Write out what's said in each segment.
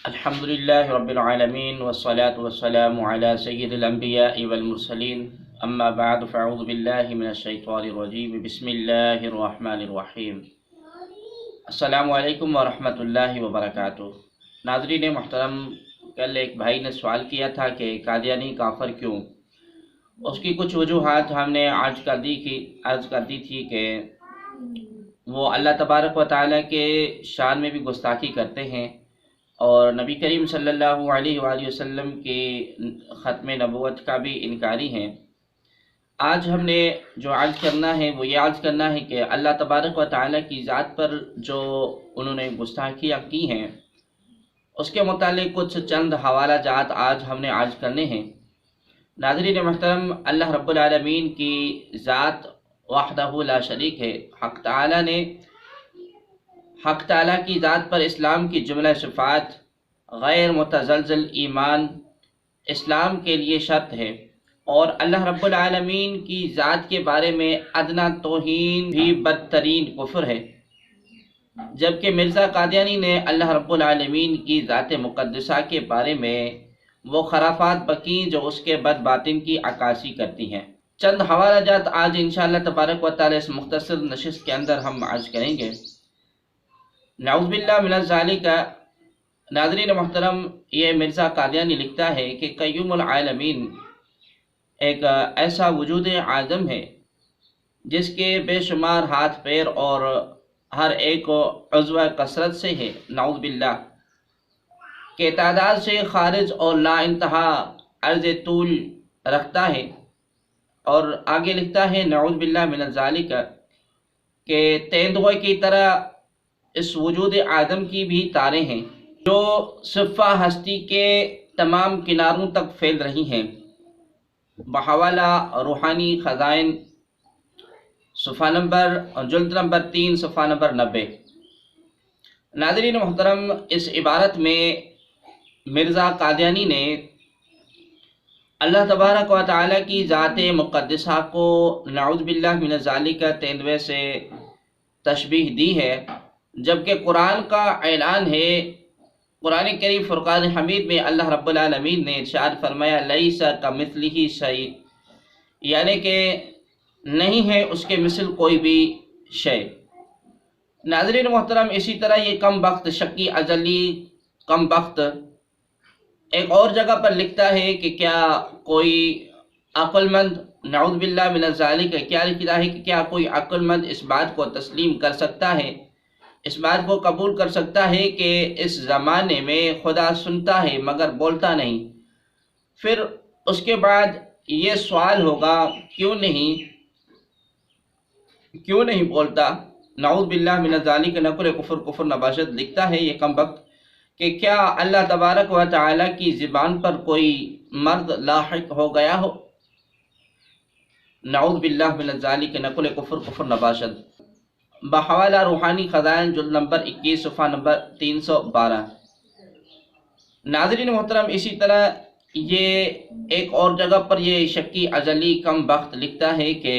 الحمد لله رب العالمين والصلاة والسلام على سيد الأنبياء والمرسلين أما بعد فأعوذ بالله من الشيطان الرجيم بسم الله الرحمن الرحيم السلام علیکم ورحمتہ اللہ وبرکاتہ۔ ناظرین محترم، کل ایک بھائی نے سوال کیا تھا کہ قادیانی کافر کیوں؟ اس کی کچھ وجوہات ہم نے عرض کر دی تھی کہ وہ اللہ تبارک و تعالیٰ کے شان میں بھی گستاخی کرتے ہیں اور نبی کریم صلی اللہ علیہ وآلہ وسلم کے ختم نبوت کا بھی انکاری ہیں۔ آج ہم نے جو عرض کرنا ہے وہ یہ عرض کرنا ہے کہ اللہ تبارک و تعالیٰ کی ذات پر جو انہوں نے گستاخیاں کی ہیں اس کے متعلق کچھ چند حوالہ جات آج ہم نے عرض کرنے ہیں۔ ناظرین محترم، اللہ رب العالمین کی ذات وحدہ لا شریک ہے۔ حق تعالیٰ کی ذات پر اسلام کی جملہ صفات غیر متزلزل ایمان اسلام کے لیے شرط ہے، اور اللہ رب العالمین کی ذات کے بارے میں ادنا توہین بھی بدترین کفر ہے۔ جبکہ مرزا قادیانی نے اللہ رب العالمین کی ذات مقدسہ کے بارے میں وہ خرافات بکیں جو اس کے بد باطن کی عکاسی کرتی ہیں۔ چند حوالہ جات آج انشاءاللہ تبارک و تعالی اس مختصر نشست کے اندر ہم عرض کریں گے۔ نعوذ باللہ من الذالک۔ ناظرین محترم، یہ مرزا قادیانی لکھتا ہے کہ قیوم العالمین ایک ایسا وجود اعظم ہے جس کے بے شمار ہاتھ پیر اور ہر ایک عضو کثرت سے ہے، نعوذ باللہ، کہ تعداد سے خارج اور لا انتہا عرض طول رکھتا ہے۔ اور آگے لکھتا ہے نعوذ باللہ من الذالک کہ تیندوے کی طرح اس وجود اعظم کی بھی تاریں ہیں جو صفہ ہستی کے تمام کناروں تک پھیل رہی ہیں۔ بحوالہ روحانی خزائن، جلد نمبر 3 صفحہ نمبر 90۔ ناظرین محترم، اس عبارت میں مرزا قادیانی نے اللہ تبارک و تعالیٰ کی ذات مقدسہ کو نعوذ باللہ من ذالک تیندوے سے تشبیہ دی ہے، جبکہ قرآن کا اعلان ہے۔ قرآن کریم فرقان حمید میں اللہ رب العالمین نے ارشاد فرمایا لیس کمثلہ شیء، یعنی کہ نہیں ہے اس کے مثل کوئی بھی شے۔ ناظرین محترم، اسی طرح یہ کم بخت شقی ازلی کم بخت ایک اور جگہ پر لکھتا ہے کہ کیا کوئی عقل مند، نعوذ باللہ من ذالک، کیا لکھتا ہے کہ کیا کوئی عقل مند اس بات کو تسلیم کر سکتا ہے، اس بات کو قبول کر سکتا ہے کہ اس زمانے میں خدا سنتا ہے مگر بولتا نہیں؟ پھر اس کے بعد یہ سوال ہوگا کیوں نہیں بولتا؟ نعوذ باللہ من ذالک نقل کفر نباشد لکھتا ہے یہ کم وقت کہ کیا اللہ تبارک و تعالیٰ کی زبان پر کوئی مرد لاحق ہو گیا ہو؟ نعوذ باللہ من ذالک نقل کفر نباشد۔ بحوالہ روحانی خزائن، جلد نمبر 21 صفحہ نمبر 312۔ ناظرین محترم، اسی طرح یہ ایک اور جگہ پر یہ شکی ازلی کم بخت لکھتا ہے کہ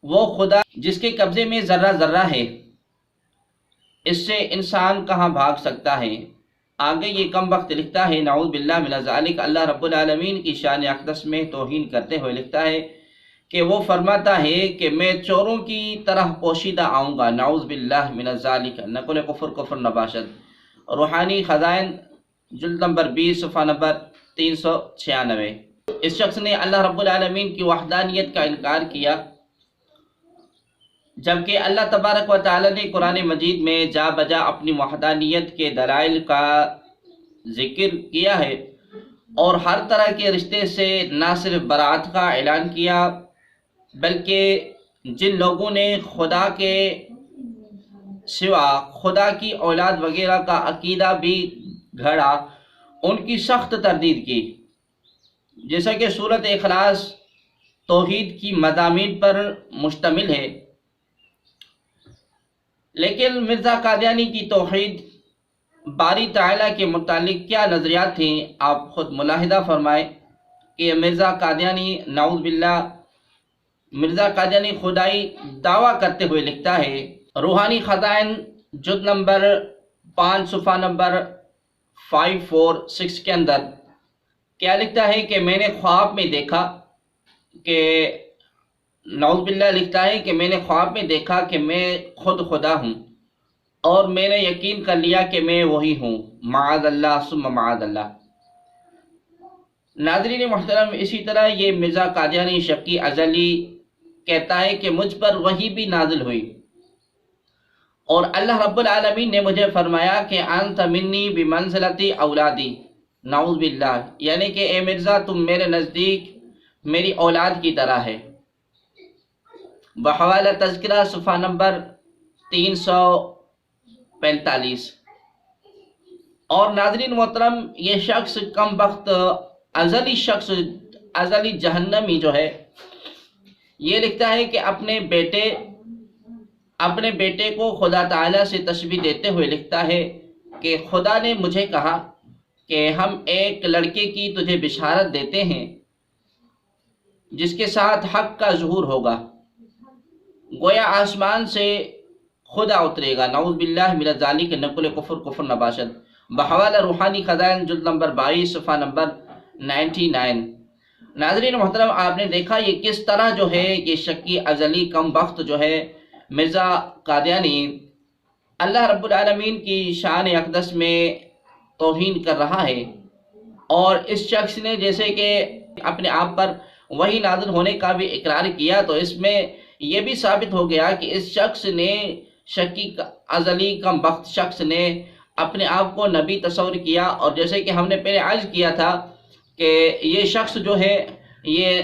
وہ خدا جس کے قبضے میں ذرہ ذرہ ہے، اس سے انسان کہاں بھاگ سکتا ہے؟ آگے یہ کم بخت لکھتا ہے نعوذ باللہ من ذالک اللہ رب العالمین کی شان اقدس میں توہین کرتے ہوئے لکھتا ہے کہ وہ فرماتا ہے کہ میں چوروں کی طرح پوشیدہ آؤں گا، نعوذ باللہ من ذالک نقل کفر نباشد۔ روحانی خزائن، جلد نمبر 20 صفحہ نمبر 396۔ اس شخص نے اللہ رب العالمین کی وحدانیت کا انکار کیا، جبکہ اللہ تبارک و تعالی نے قرآن مجید میں جا بجا اپنی وحدانیت کے دلائل کا ذکر کیا ہے اور ہر طرح کے رشتے سے نہ صرف برات کا اعلان کیا بلکہ جن لوگوں نے خدا کے سوا خدا کی اولاد وغیرہ کا عقیدہ بھی گھڑا ان کی سخت تردید کی، جیسا کہ سورۃ اخلاص توحید کی مضامین پر مشتمل ہے۔ لیکن مرزا قادیانی کی توحید باری تعالیٰ کے متعلق کیا نظریات تھیں، آپ خود ملاحظہ فرمائیں کہ مرزا قادیانی نعوذ باللہ مرزا قادیانی خدائی دعویٰ کرتے ہوئے لکھتا ہے۔ روحانی خزائن، جلد نمبر 5 صفحہ نمبر 546 کے اندر کیا لکھتا ہے کہ میں نے خواب میں دیکھا کہ نعوذ باللہ لکھتا ہے کہ میں نے خواب میں دیکھا کہ میں خود خدا ہوں اور میں نے یقین کر لیا کہ میں وہی ہوں، معاذ اللہ ثم معاذ اللہ۔ ناظرین محترم، اسی طرح یہ مرزا قادیانی شکی ازلی کہتا ہے کہ مجھ پر وحی بھی نازل ہوئی اور اللہ رب العالمین نے مجھے فرمایا کہ انت منی بمنزلتی اولادی، نعوذ باللہ، یعنی کہ اے مرزا تم میرے نزدیک میری اولاد کی طرح ہے۔ بحوالہ تذکرہ صفحہ نمبر 345۔ اور ناظرین محترم، یہ شخص کم بخت ازلی جہنمی جو ہے یہ لکھتا ہے کہ اپنے بیٹے کو خدا تعالیٰ سے تشبیہ دیتے ہوئے لکھتا ہے کہ خدا نے مجھے کہا کہ ہم ایک لڑکے کی تجھے بشارت دیتے ہیں جس کے ساتھ حق کا ظہور ہوگا، گویا آسمان سے خدا اترے گا، نعوذ باللہ من ذالک، نقل کفر نباشد۔ بحوالہ روحانی خزائن جلد نمبر 22 صفحہ نمبر 99۔ ناظرین محترم، آپ نے دیکھا یہ کس طرح جو ہے یہ شکی ازلی کم بخت جو ہے مرزا قادیانی اللہ رب العالمین کی شان اقدس میں توہین کر رہا ہے، اور اس شخص نے جیسے کہ اپنے آپ پر وہی نازل ہونے کا بھی اقرار کیا، تو اس میں یہ بھی ثابت ہو گیا کہ اس شخص نے شکی ازلی کم بخت شخص نے اپنے آپ کو نبی تصور کیا، اور جیسے کہ ہم نے پہلے عرض کیا تھا کہ یہ شخص جو ہے یہ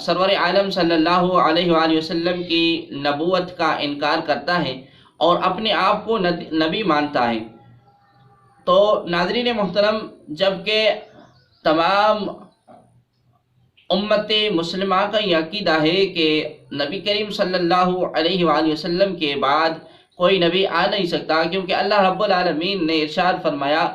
سرور عالم صلی اللہ علیہ وآلہ وسلم کی نبوت کا انکار کرتا ہے اور اپنے آپ کو نبی مانتا ہے۔ تو ناظرین محترم، جبکہ تمام امت مسلمہ کا یہ عقیدہ ہے کہ نبی کریم صلی اللہ علیہ وآلہ وسلم کے بعد کوئی نبی آ نہیں سکتا، کیونکہ اللہ رب العالمین نے ارشاد فرمایا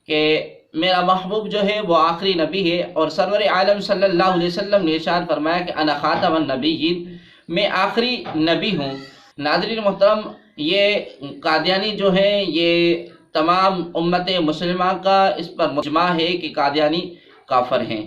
کہ میرا محبوب جو ہے وہ آخری نبی ہے، اور سرور عالم صلی اللہ علیہ وسلم نے ارشاد فرمایا کہ انا خاتم النبیین، میں آخری نبی ہوں۔ ناظرین محترم، یہ قادیانی جو ہے یہ تمام امت مسلمہ کا اس پر مجمع ہے کہ قادیانی کافر ہیں۔